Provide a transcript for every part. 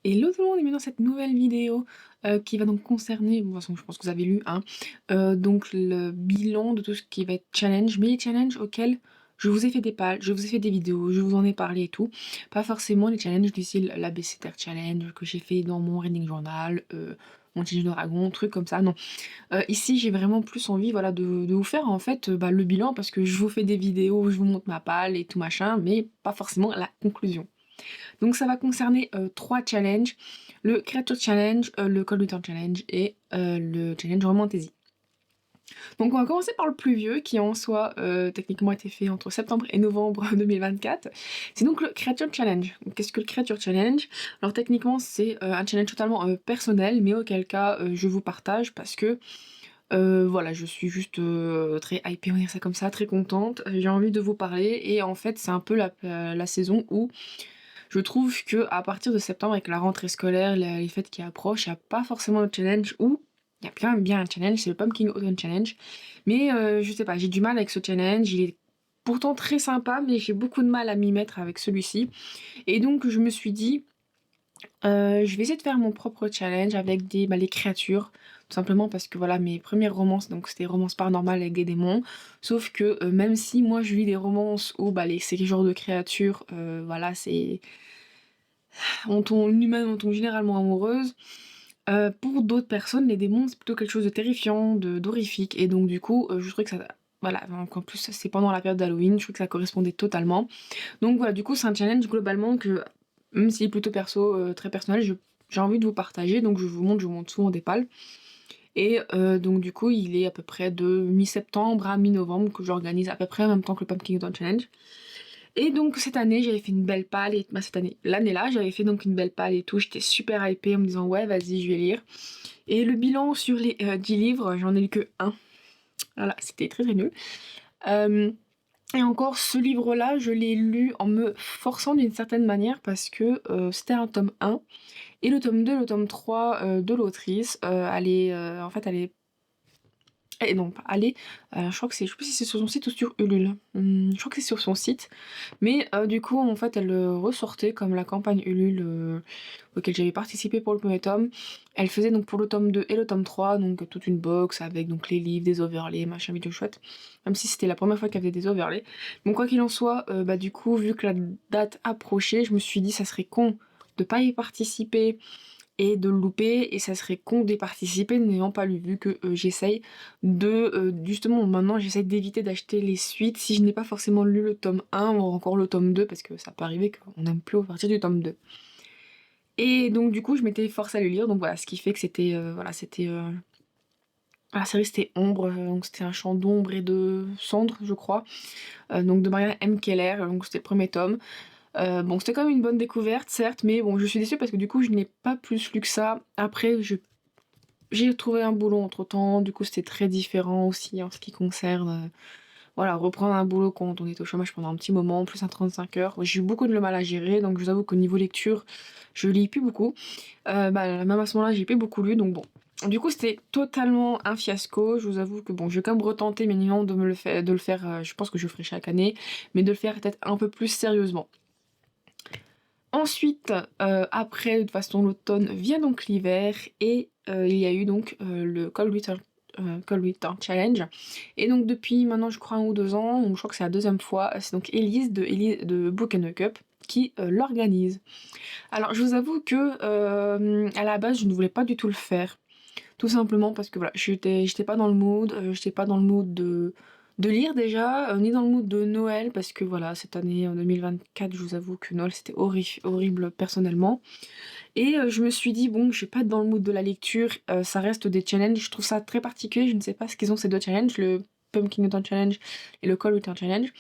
Hello tout le monde et bienvenue dans cette nouvelle vidéo qui va donc concerner, bon, de toute façon je pense que vous avez lu, hein, donc le bilan de tout ce qui va être challenge, mais les challenges auxquels je vous ai fait des pales, je vous ai fait des vidéos, je vous en ai parlé et tout. Pas forcément les challenges du style l'ABCDR challenge que j'ai fait dans mon reading journal, mon challenge de dragon, trucs comme ça, non. Ici j'ai vraiment plus envie voilà, de vous faire en fait le bilan parce que je vous fais des vidéos, je vous montre ma pale et tout machin, mais pas forcément la conclusion. Donc ça va concerner 3 challenges, le Creature Challenge, le Cold Winter Challenge et le Challenge Romantasy. Donc on va commencer par le plus vieux qui en soi techniquement a été fait entre septembre et novembre 2024. C'est donc le Creature Challenge. Qu'est-ce que le Creature Challenge? Alors techniquement c'est un challenge totalement personnel mais auquel cas je vous partage parce que voilà, je suis juste très hypée, on va dire ça comme ça, très contente. J'ai envie de vous parler et en fait c'est un peu la saison où je trouve que à partir de septembre, avec la rentrée scolaire, les fêtes qui approchent, il n'y a pas forcément de challenge ou il y a quand même bien un challenge, c'est le Pumpkin Autumn Challenge. Mais je sais pas, j'ai du mal avec ce challenge. Il est pourtant très sympa, mais j'ai beaucoup de mal à m'y mettre avec celui-ci. Et donc je me suis dit, je vais essayer de faire mon propre challenge avec les créatures. Tout simplement parce que voilà, mes premières romances, donc c'était romances paranormales avec des démons. Sauf que même si moi je lis des romances où ces genres de créatures, voilà, c'est une humaine on tombe généralement amoureuse. Pour d'autres personnes, les démons, c'est plutôt quelque chose de terrifiant, d'horrifique. Et donc, du coup, je trouvais que ça. Voilà, donc en plus, c'est pendant la période d'Halloween, je trouve que ça correspondait totalement. Donc voilà, du coup, c'est un challenge globalement que, même s'il est plutôt perso, très personnel, j'ai envie de vous partager. Donc, je vous montre souvent des pales. Et donc, du coup, il est à peu près de mi-septembre à mi-novembre que j'organise à peu près en même temps que le Pumpkin Dawn Challenge. Et donc cette année, j'avais fait une belle palle et l'année-là, j'avais fait donc une belle palle et tout, j'étais super hypée en me disant ouais, vas-y, je vais lire. Et le bilan sur les 10 livres, j'en ai lu que un. Voilà, c'était très très nul. Euh, et encore, ce livre-là, je l'ai lu en me forçant d'une certaine manière parce que c'était un tome 1 et le tome 2, le tome 3 de l'autrice, elle est et non, pas aller, je crois que c'est je sais plus si c'est sur son site ou sur Ulule. Je crois que c'est sur son site, mais du coup, en fait, elle, ressortait comme la campagne Ulule, auquel j'avais participé pour le premier tome. Elle faisait donc pour le tome 2 et le tome 3, donc toute une box avec donc les livres, des overlays, machin bidule chouette. Même si c'était la première fois qu'elle faisait des overlays. Bon, quoi qu'il en soit, du coup, vu que la date approchait, je me suis dit: «Ça serait con de pas y participer et de le louper et ça serait con d'y participer n'ayant pas lu vu que j'essaye de justement maintenant j'essaye d'éviter d'acheter les suites si je n'ai pas forcément lu le tome 1 ou encore le tome 2 parce que ça peut arriver qu'on n'aime plus à partir du tome 2. Et donc du coup je m'étais forcée à le lire donc voilà ce qui fait que c'était la série c'était Ombre donc c'était un chant d'ombre et de cendre je crois donc de Marianne M. Keller donc c'était le premier tome. Bon, c'était quand même une bonne découverte, certes, mais bon, je suis déçue parce que du coup, je n'ai pas plus lu que ça. Après, j'ai trouvé un boulot entre-temps, du coup, c'était très différent aussi en ce qui concerne, voilà, reprendre un boulot quand on est au chômage pendant un petit moment, plus un 35 heures. J'ai eu beaucoup de mal à gérer, donc je vous avoue qu'au niveau lecture, je lis plus beaucoup. Même à ce moment-là, j'ai plus beaucoup lu, donc bon. Du coup, c'était totalement un fiasco. Je vous avoue que bon, je vais quand même retenter minimum de le faire, je pense que je le ferai chaque année, mais de le faire peut-être un peu plus sérieusement. Ensuite, après, de toute façon, l'automne vient donc l'hiver et il y a eu donc le Cold Winter Challenge. Et donc depuis maintenant, je crois 1 ou 2 ans, donc je crois que c'est la deuxième fois, c'est donc Élise de Book and a Cup qui l'organise. Alors je vous avoue que à la base, je ne voulais pas du tout le faire. Tout simplement parce que voilà, j'étais pas dans le mood, j'étais pas dans le mood de lire déjà, ni dans le mood de Noël parce que voilà, cette année en 2024, je vous avoue que Noël c'était horrible personnellement. Et je me suis dit: «Bon, je vais pas être dans le mood de la lecture, ça reste des challenges». Je trouve ça très particulier, je ne sais pas ce qu'ils ont ces 2 challenges, le Pumpkin Autumn Challenge et le Cold Winter Challenge.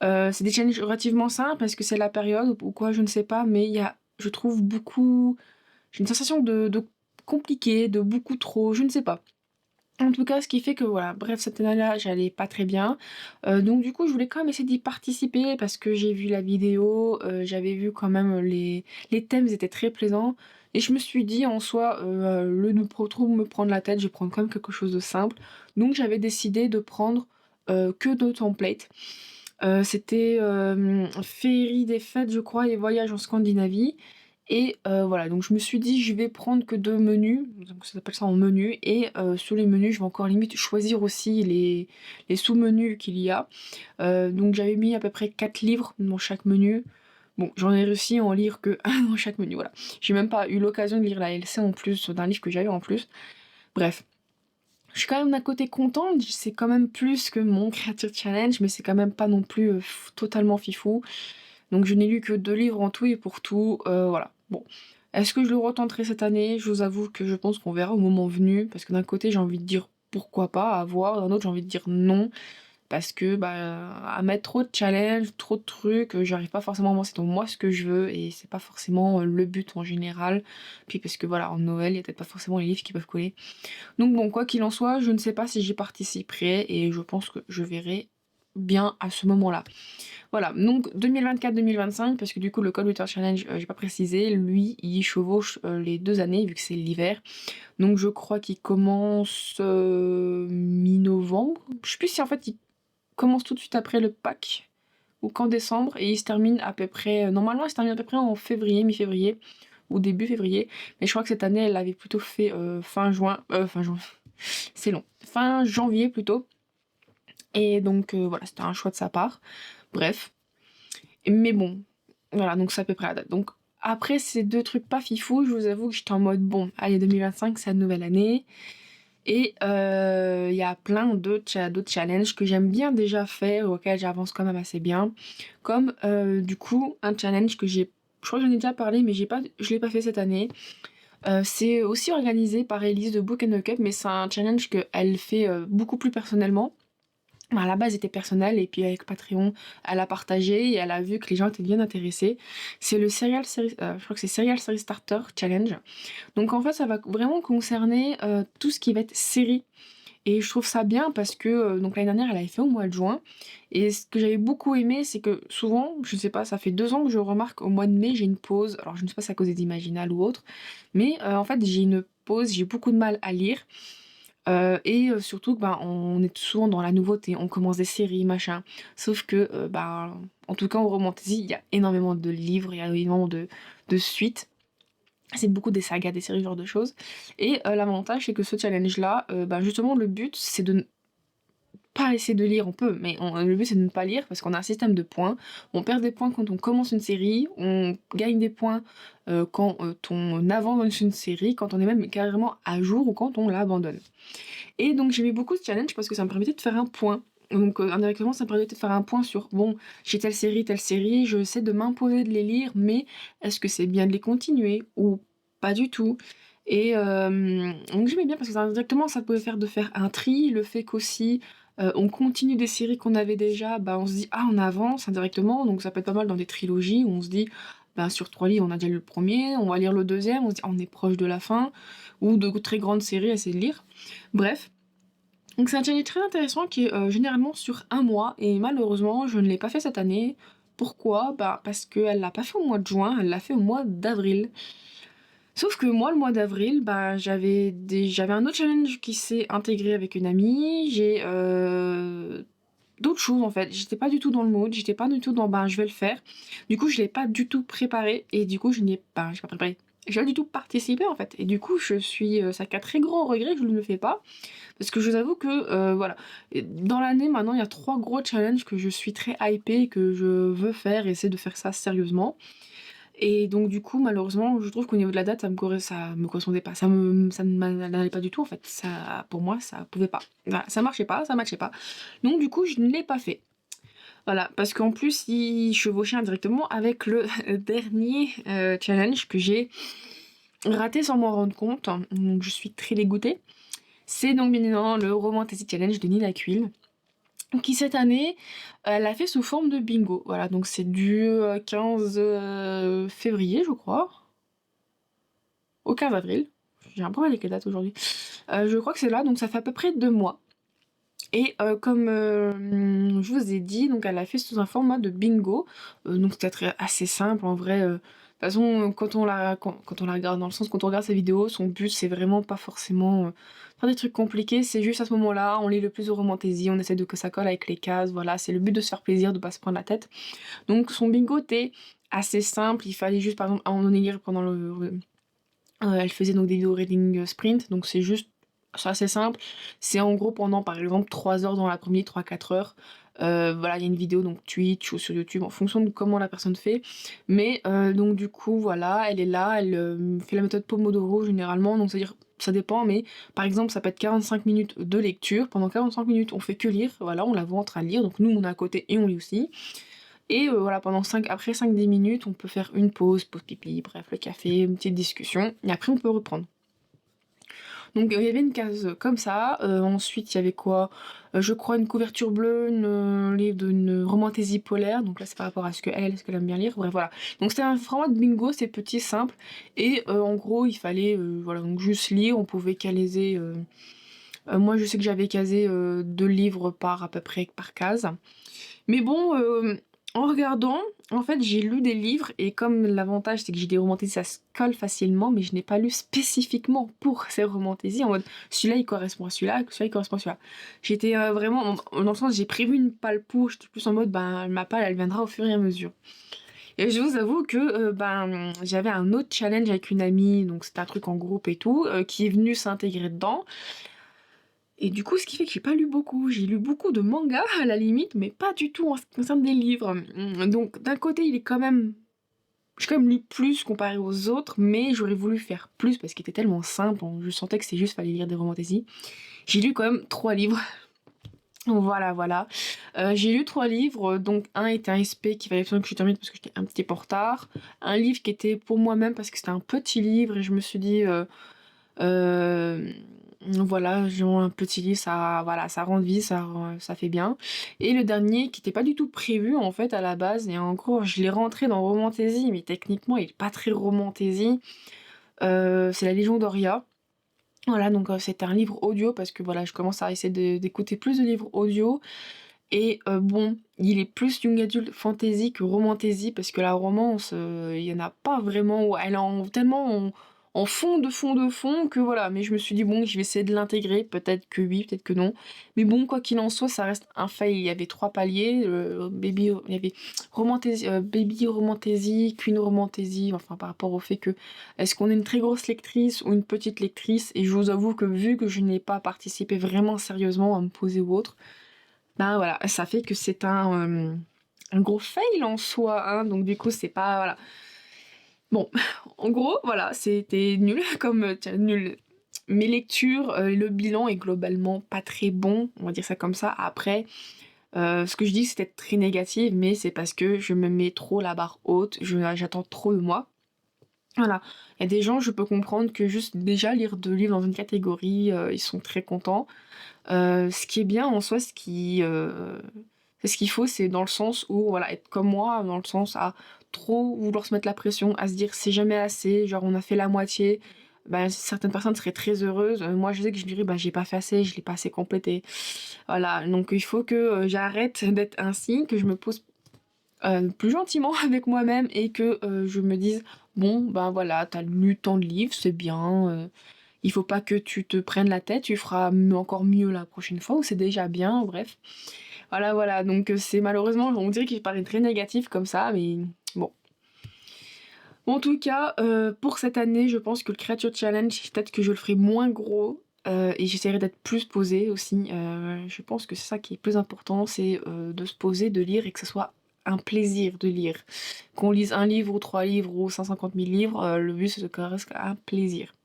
C'est des challenges relativement simples parce que c'est la période ou quoi, je ne sais pas, mais il y a je trouve beaucoup j'ai une sensation de compliqué, de beaucoup trop, je ne sais pas. En tout cas, ce qui fait que voilà, bref, cette année-là, j'allais pas très bien. Donc du coup, je voulais quand même essayer d'y participer parce que j'ai vu la vidéo, j'avais vu quand même les thèmes étaient très plaisants et je me suis dit en soi, lieu de trop me prendre la tête, je vais prendre quand même quelque chose de simple. Donc j'avais décidé de prendre, que 2 templates. C'était, Féerie des fêtes, je crois et Voyage en Scandinavie et voilà, donc je me suis dit: «Je vais prendre que 2 menus», donc ça s'appelle ça en menu et sur les menus, je vais encore limite choisir aussi les sous-menus qu'il y a. Donc j'avais mis à peu près 4 livres dans chaque menu. Bon, j'en ai réussi à en lire que 1 dans chaque menu, voilà. J'ai même pas eu l'occasion de lire la LC en plus d'un livre que j'avais en plus. Bref, je suis quand même d'un côté contente, c'est quand même plus que mon Creature Challenge, mais c'est quand même pas non plus, totalement fifou. Donc je n'ai lu que 2 livres en tout et pour tout, voilà. Bon, est-ce que je le retenterai cette année? Je vous avoue que je pense qu'on verra au moment venu, parce que d'un côté j'ai envie de dire: «Pourquoi pas?» à voir, d'un autre j'ai envie de dire: «Non». Parce que, bah, à mettre trop de challenges, trop de trucs, j'arrive pas forcément à avancer dans moi ce que je veux et c'est pas forcément, le but en général. Puis parce que voilà, en Noël, il y a peut-être pas forcément les livres qui peuvent coller. Donc bon, quoi qu'il en soit, je ne sais pas si j'y participerai et je pense que je verrai bien à ce moment-là. Voilà, donc 2024-2025 parce que du coup le Cold Winter Challenge, j'ai pas précisé, lui, il chevauche, les 2 années vu que c'est l'hiver. Donc je crois qu'il commence, mi-novembre. Je sais plus si en fait il commence tout de suite après le Pâques ou qu'en décembre et il se termine à peu près, normalement il se termine à peu près en février, mi-février ou début février. Mais je crois que cette année elle l'avait plutôt fait, fin juin, c'est long, fin janvier plutôt et donc voilà, c'était un choix de sa part. Bref, mais bon, voilà, donc c'est à peu près la date. Donc après ces 2 trucs pas fifou, je vous avoue que j'étais en mode: «Bon, allez 2025 c'est la nouvelle année». Et il y a plein d'autres challenges que j'aime bien déjà faire, auxquels j'avance quand même assez bien. Comme, du coup, un challenge que j'ai je crois que j'en ai déjà parlé, mais je l'ai pas fait cette année. C'est aussi organisé par Elise de Book and the Cup, mais c'est un challenge qu'elle fait, beaucoup plus personnellement. Bah, à la base, était personnel et puis avec Patreon, elle a partagé et elle a vu que les gens étaient bien intéressés. C'est le je crois que c'est Serial Series Starter Challenge. Donc en fait, ça va vraiment concerner, tout ce qui va être série et je trouve ça bien parce que, donc l'année dernière, elle avait fait au mois de juin et ce que j'avais beaucoup aimé, c'est que souvent, je sais pas, ça fait 2 ans que je remarque au mois de mai, j'ai une pause. Alors je ne sais pas si c'est à cause des Imaginales ou autre, mais, en fait, j'ai une pause, j'ai beaucoup de mal à lire, et surtout que, ben, on est souvent dans la nouveauté, on commence des séries, machin. Sauf que, ben, en tout cas en romantasy, il y a énormément de livres, il y a énormément de suites. C'est beaucoup des sagas, des séries, ce genre de choses et l'avantage, c'est que ce challenge-là, bah, justement, le but, c'est de ne pas essayer de lire, on peut, mais le but, c'est de ne pas lire parce qu'on a un système de points. On perd des points quand on commence une série, on gagne des points, quand, on avance dans une série, quand on est même carrément à jour ou quand on l'abandonne et donc j'aimais beaucoup ce challenge parce que ça me permettait de faire un point. Donc indirectement, ça me permettait de faire un point sur: «Bon, j'ai telle série, j'essaie de m'imposer de les lire, mais est-ce que c'est bien de les continuer ou pas du tout?» et donc j'aimais bien parce que ça indirectement, ça pouvait faire de faire un tri, le fait qu'aussi, on continue des séries qu'on avait déjà, bah, on se dit: «Ah, on avance indirectement», donc ça peut être pas mal dans des trilogies où on se dit: «Bah, sur 3 livres, on a déjà lu le premier, on va lire le deuxième, on se dit: «Ah, on est proche de la fin» ou de très grandes séries à essayer de lire. Bref, donc c'est un challenge très intéressant qui est, généralement sur un mois et malheureusement, je ne l'ai pas fait cette année. Pourquoi? Bah, parce qu'elle l'a pas fait au mois de juin, elle l'a fait au mois d'avril. Sauf que moi, le mois d'avril, bah, j'avais un autre challenge qui s'est intégré avec une amie, j'ai, d'autres choses en fait. J'étais pas du tout dans le mood, j'étais pas du tout dans: «Ben, je vais le faire». Du coup, je l'ai pas du tout préparé et du coup, j'ai pas préparé, j'ai pas du tout participé en fait et du coup, je suis, c'est avec un très grand regret que je ne le fais pas. Parce que je vous avoue que, voilà, et dans l'année maintenant, il y a 3 gros challenges que je suis très hypée et que je veux faire, essayer de faire ça sérieusement et donc du coup, malheureusement, je trouve qu'au niveau de la date, ça me correspondait pas. Ça ne m'allait pas du tout en fait. Ça pour moi, ça pouvait pas. Voilà, ça marchait pas, ça matchait pas. Donc du coup, je ne l'ai pas fait. Voilà, parce qu'en plus, il chevauchait indirectement avec le dernier, challenge que j'ai raté sans m'en rendre compte. Donc je suis très dégoûtée. C'est donc bien évidemment le Romantasy Challenge de Nina Quill, qui cette année, elle l'a fait sous forme de bingo. Voilà, donc c'est du 15 février, je crois, au 15 avril. J'ai un problème avec les dates aujourd'hui. Je crois que c'est là, donc ça fait à peu près 2 mois. Et comme je vous ai dit, donc elle l'a fait sous un format de bingo. Donc c'était assez simple en vrai. De toute façon, quand on la regarde, dans le sens quand on regarde sa vidéo, son but c'est vraiment pas forcément faire des trucs compliqués. C'est juste à ce moment-là, on lit le plus de romantaisie, on essaie de que ça colle avec les cases. Voilà, c'est le but de se faire plaisir, de pas se prendre la tête. Donc son bingo était assez simple. Il fallait juste, par exemple, à un moment donné, lire pendant elle faisait donc des vidéos reading sprint, donc c'est assez simple. C'est en gros pendant, par exemple, 3 heures dans l'après-midi, 3-4 heures. Voilà, il y a une vidéo donc Twitch ou sur YouTube en fonction de comment la personne fait. Mais donc du coup, voilà, elle est là, elle fait la méthode Pomodoro généralement, donc c'est-à-dire ça dépend, mais par exemple, ça peut être 45 minutes de lecture. Pendant 45 minutes, on fait que lire, voilà, on la voit en train de lire, donc nous, on est à côté et on lit aussi. Et voilà, après 5-10 minutes, on peut faire une pause pipi, bref, le café, une petite discussion, et après on peut reprendre. Donc il y avait une case comme ça. Ensuite, il y avait quoi? Je crois une couverture bleue, un livre d'une romantaisie polaire. Donc là, c'est par rapport à ce qu'elle aime bien lire. Bref, voilà. Donc c'était un format de bingo, c'est petit, simple. Et en gros, il fallait voilà, donc juste lire. On pouvait caser. Moi, je sais que j'avais casé 2 livres à peu près par case. Mais bon, en regardant, en fait, j'ai lu des livres et comme l'avantage, c'est que j'ai des romantises, ça se colle facilement, mais je n'ai pas lu spécifiquement pour ces romantises en mode celui-là il correspond à celui-là il correspond à celui-là. J'étais vraiment dans le sens, j'ai prévu une palle pour, j'étais plus en mode ben ma palle elle viendra au fur et à mesure. Et je vous avoue que ben j'avais un autre challenge avec une amie, donc c'était un truc en groupe et tout, qui est venu s'intégrer dedans. Et du coup, ce qui fait que j'ai pas lu beaucoup. J'ai lu beaucoup de mangas à la limite, mais pas du tout en ce qui concerne des livres. Donc d'un côté, j'ai quand même lu plus comparé aux autres, mais j'aurais voulu faire plus parce qu'il était tellement simple. Je sentais que c'est juste fallait lire des romantaisies. J'ai lu quand même 3 livres. Voilà, voilà. J'ai lu 3 livres, donc un était un SP qu'il fallait absolument que je termine parce que j'étais un petit peu en retard. Un livre qui était pour moi-même parce que c'était un petit livre et je me suis dit euh, voilà, genre un petit livre, ça, voilà, ça rend vie, ça fait bien. Et le dernier, qui n'était pas du tout prévu en fait à la base, et encore, je l'ai rentré dans Romantaisie, mais techniquement, il est pas très Romantaisie. C'est La Légion d'Oria. Voilà, donc c'était un livre audio parce que voilà, je commence à essayer d'écouter plus de livres audio. Et bon, il est plus young adult fantasy que romantaisie parce que la romance, il y en a pas vraiment, elle est tellement en fond de fond de fond que voilà. Mais je me suis dit bon, je vais essayer de l'intégrer, peut-être que oui, peut-être que non. Mais bon, quoi qu'il en soit, ça reste un fail. Il y avait 3 paliers, il y avait baby romantaisie, queen romantaisie, enfin par rapport au fait que est-ce qu'on est une très grosse lectrice ou une petite lectrice. Et je vous avoue que vu que je n'ai pas participé vraiment sérieusement à me poser ou autre, ben voilà, ça fait que c'est un gros fail en soi, hein, donc du coup c'est pas, voilà. Bon, en gros, voilà, c'était nul tiens, nul. Mes lectures, le bilan est globalement pas très bon, on va dire ça comme ça. Après, ce que je dis c'était très négatif, mais c'est parce que je me mets trop la barre haute, j'attends trop de moi. Voilà, il y a des gens, je peux comprendre que juste déjà lire 2 livres dans une catégorie, ils sont très contents. Ce qui est bien en soi, c'est ce qu'il faut, c'est dans le sens où, voilà, être comme moi, dans le sens à trop vouloir se mettre la pression, à se dire c'est jamais assez, genre on a fait la moitié. Ben, certaines personnes seraient très heureuses. Moi, je sais que je dirais, bah, j'ai pas fait assez, je l'ai pas assez complété. Voilà, donc il faut que j'arrête d'être ainsi, que je me pose plus gentiment avec moi-même et que je me dise, bon, ben voilà, t'as lu tant de livres, c'est bien. Il faut pas que tu te prennes la tête, tu feras encore mieux la prochaine fois, ou c'est déjà bien, bref. Voilà, voilà, donc c'est malheureusement, on dirait qu'il paraît très négatif comme ça, mais bon. En tout cas, pour cette année, je pense que le Creature Challenge, peut-être que je le ferai moins gros, et j'essaierai d'être plus posée aussi. Je pense que c'est ça qui est plus important, c'est de se poser, de lire, et que ce soit un plaisir de lire. Qu'on lise un livre, ou 3 livres, ou 150 000 livres, le but c'est que ça reste un plaisir.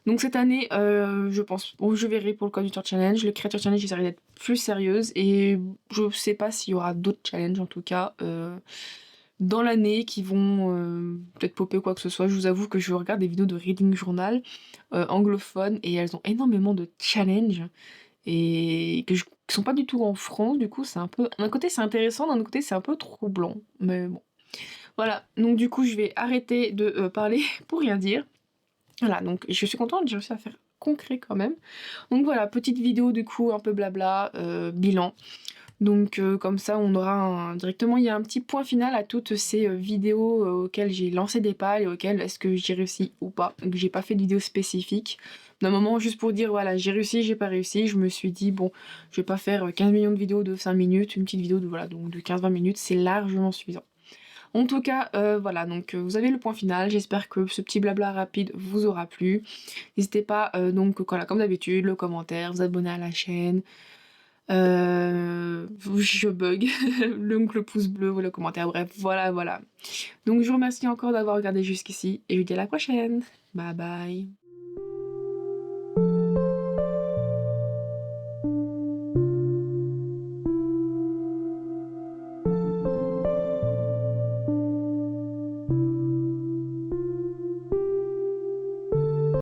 Donc cette année, je pense, bon, je verrai pour le Creature Challenge. Le Creature Challenge, j'essaierai d'être plus sérieuse et je sais pas s'il y aura d'autres challenges en tout cas dans l'année qui vont peut-être popper ou quoi que ce soit. Je vous avoue que je regarde des vidéos de reading journal anglophones et elles ont énormément de challenges et qui sont pas du tout en France. Du coup, c'est un peu, d'un côté c'est intéressant, d'un autre côté c'est un peu troublant. Mais bon, voilà. Donc du coup, je vais arrêter de parler pour rien dire. Voilà, donc je suis contente, j'ai réussi à faire concret quand même. Donc voilà, petite vidéo du coup, un peu blabla, bilan. Donc comme ça, on aura directement, il y a un petit point final à toutes ces vidéos auxquelles j'ai lancé des pales et auxquelles est-ce que j'ai réussi ou pas. Donc j'ai pas fait de vidéo spécifique. D'un moment, juste pour dire, voilà, j'ai réussi, j'ai pas réussi, je me suis dit, bon, je vais pas faire 15 millions de vidéos de 5 minutes, une petite vidéo de, voilà, donc de 15-20 minutes, c'est largement suffisant. En tout cas, voilà, donc vous avez le point final. J'espère que ce petit blabla rapide vous aura plu. N'hésitez pas, donc voilà, comme d'habitude, le commentaire, vous abonner à la chaîne, je bug, donc le pouce bleu ou le commentaire, bref, voilà, voilà. Donc je vous remercie encore d'avoir regardé jusqu'ici et je vous dis à la prochaine. Bye bye.